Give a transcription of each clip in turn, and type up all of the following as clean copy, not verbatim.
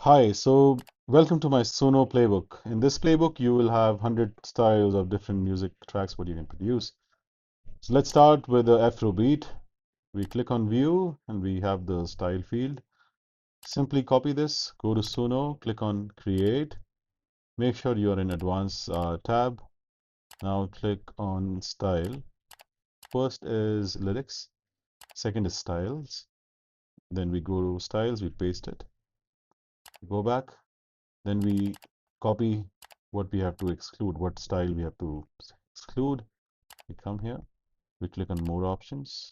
Hi, so welcome to my Suno playbook. In this playbook, you will have 100 styles of different music tracks what you can produce. So let's start with the Afro beat. We click on view and we have the style field. Simply copy this, go to Suno, click on create. Make sure you are in advanced tab. Now click on style. First is lyrics, second is styles. Then we go to styles, we paste it. Go back, then we copy what we have to exclude, what style we have to exclude. We come here, we click on more options,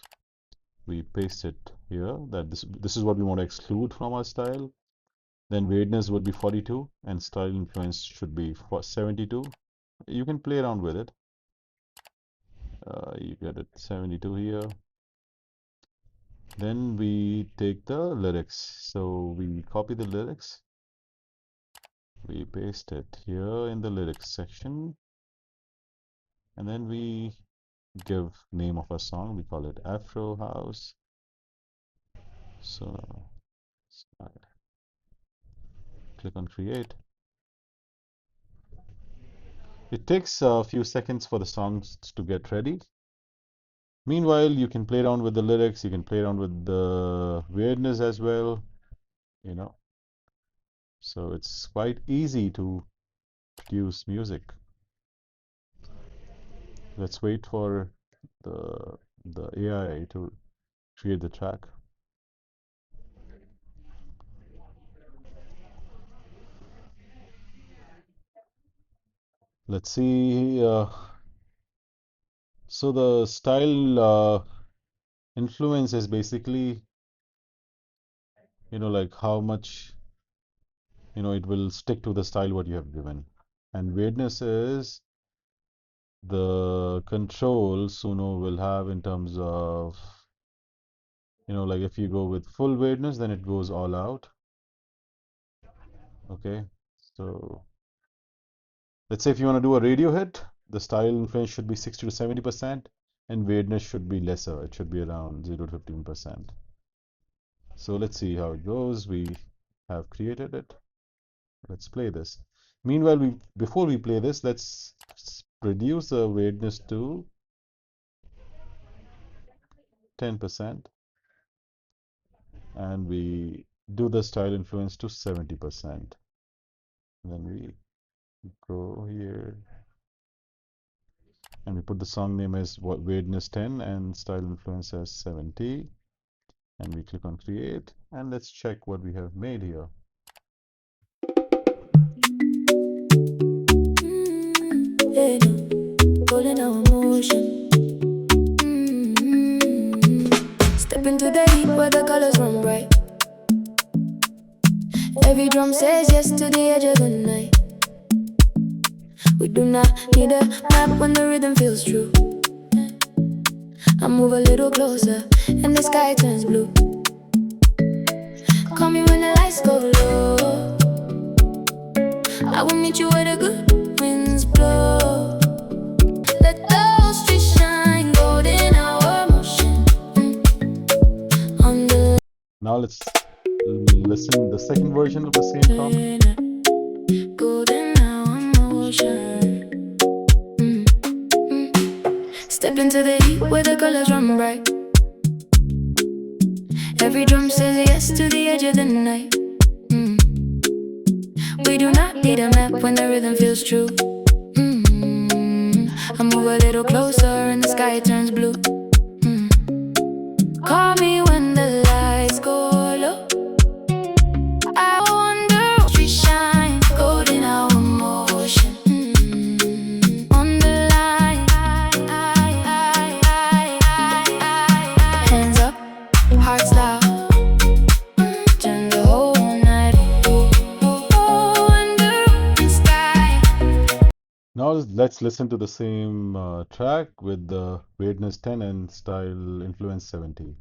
we paste it here, that this is what we want to exclude from our style. Then weirdness would be 42 and style influence should be 72. You can play around with it. You get it 72 here. Then we take the lyrics, so we copy the lyrics, we paste it here in the lyrics section, and then we give name of a song. We call it Afrohouse. So click on create. It takes a few seconds for the songs to get ready. Meanwhile, you can play around with the lyrics, you can play around with the weirdness as well, you know. So it's quite easy to produce music. Let's wait for the AI to create the track. Let's see. So the style influence is basically, like how much, it will stick to the style what you have given. And weirdness is the control Suno will have in terms of, like if you go with full weirdness, then it goes all out. Okay, so let's say if you want to do a radio hit, the style influence should be 60 to 70%, and weirdness should be lesser. It should be around 0 to 15%. So let's see how it goes. We have created it. Let's play this. Meanwhile, before we play this, let's reduce the weirdness to 10%, and we do the style influence to 70%. Then we go here and we put the song name as weirdness 10 and style influence as 70, and we click on create, and let's check what we have made here. Step into the heat where the colors run bright. Every drum says yes to the edge of the night. We do not need a map when the rhythm feels true. I move a little closer and the sky turns blue. Call me when the lights go low. I will meet you where the good winds blow. Let those streets shine golden hour motion on the. Now let's listen the second version of the same song. Golden hour motion. Step into the heat where the colors run bright. Every drum says yes to the edge of the night. We do not need a map when the rhythm feels true. I move a little closer and the sky turns blue. Call me when the lights go low. I wonder what we shine. Golden hour motion on the line. Hands up, hearts loud. Turn the whole night. Under the sky. Now let's listen to the same track with the weirdness 10 and style influence 70.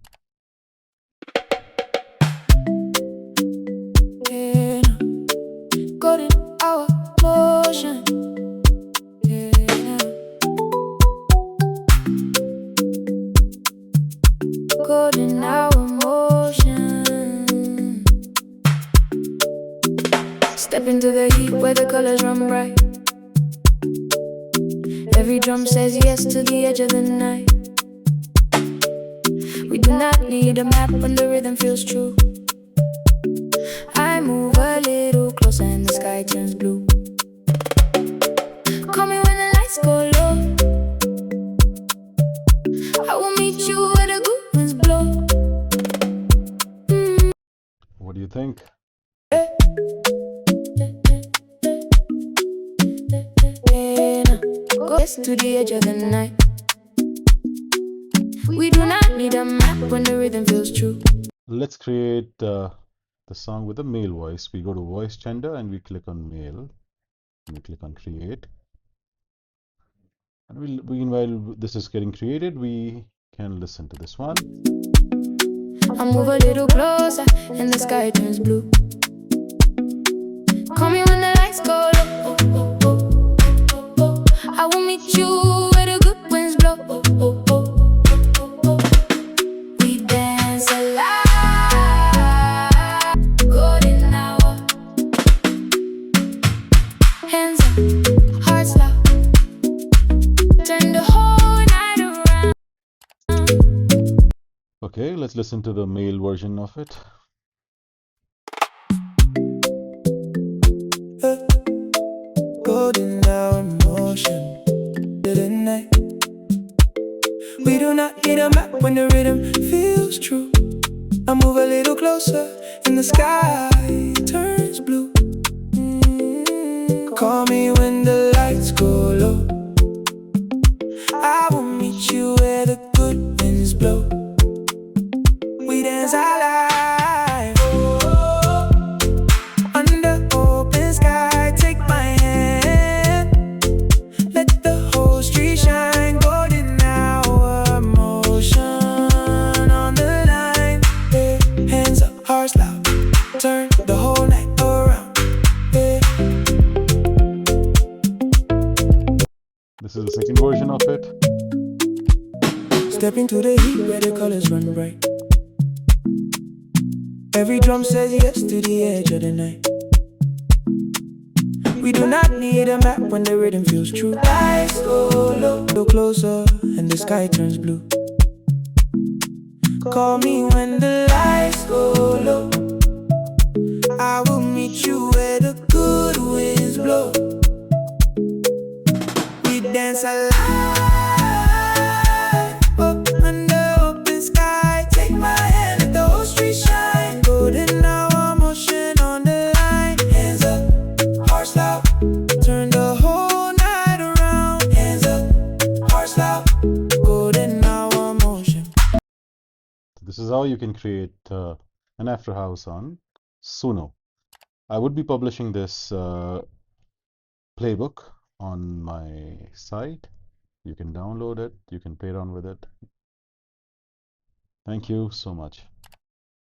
Golden hour motion. Golden hour motion. Step into the heat where the colors run bright. Every drum says yes to the edge of the night. We do not need a map when the rhythm feels true. I move a little closer and the sky turns blue. Call me when the lights go low. I will meet you where the good winds blow. What do you think? Go to the edge of the night. We do not need a map when the rhythm feels true. Let's create the song with a male voice. We go to voice gender and we click on male. And we click on create. And while this is getting created, we can listen to this one. I move a little closer and the sky turns blue. Call me when the lights go low. I will meet you where the good winds blow. We dance alive, golden hour. Hands up, hearts loud. Turn the whole night around. Okay, let's listen to the male version of it. Golden hour motion. Night. We do not need a map when the rhythm feels true. I move a little closer and the sky turns blue. Call me when the lights go low. I will meet you where the good winds blow. We dance our life under open sky. Take my hand, let the whole street shine. Golden hour motion on the line. Yeah. Hands up, hearts loud. Turn the whole night around. Yeah. This is the second version of it. Step into the heat where the colors run bright. Every drum says yes to the edge of the night. We do not need a map when the rhythm feels true. Lights go low, go closer, and the sky turns blue. Call me when the lights go low. I will meet you where the good winds blow. We dance alive, oh, under open sky. Take my hand, let the whole street shine. Golden hour motion on the line. Hands up, hearts loud. Turn the whole night around. Hands up, hearts loud. Golden hour motion. This is how you can create an Afrohouse on Suno. I would be publishing this playbook on my site. You can download it, you can play around with it. Thank you so much.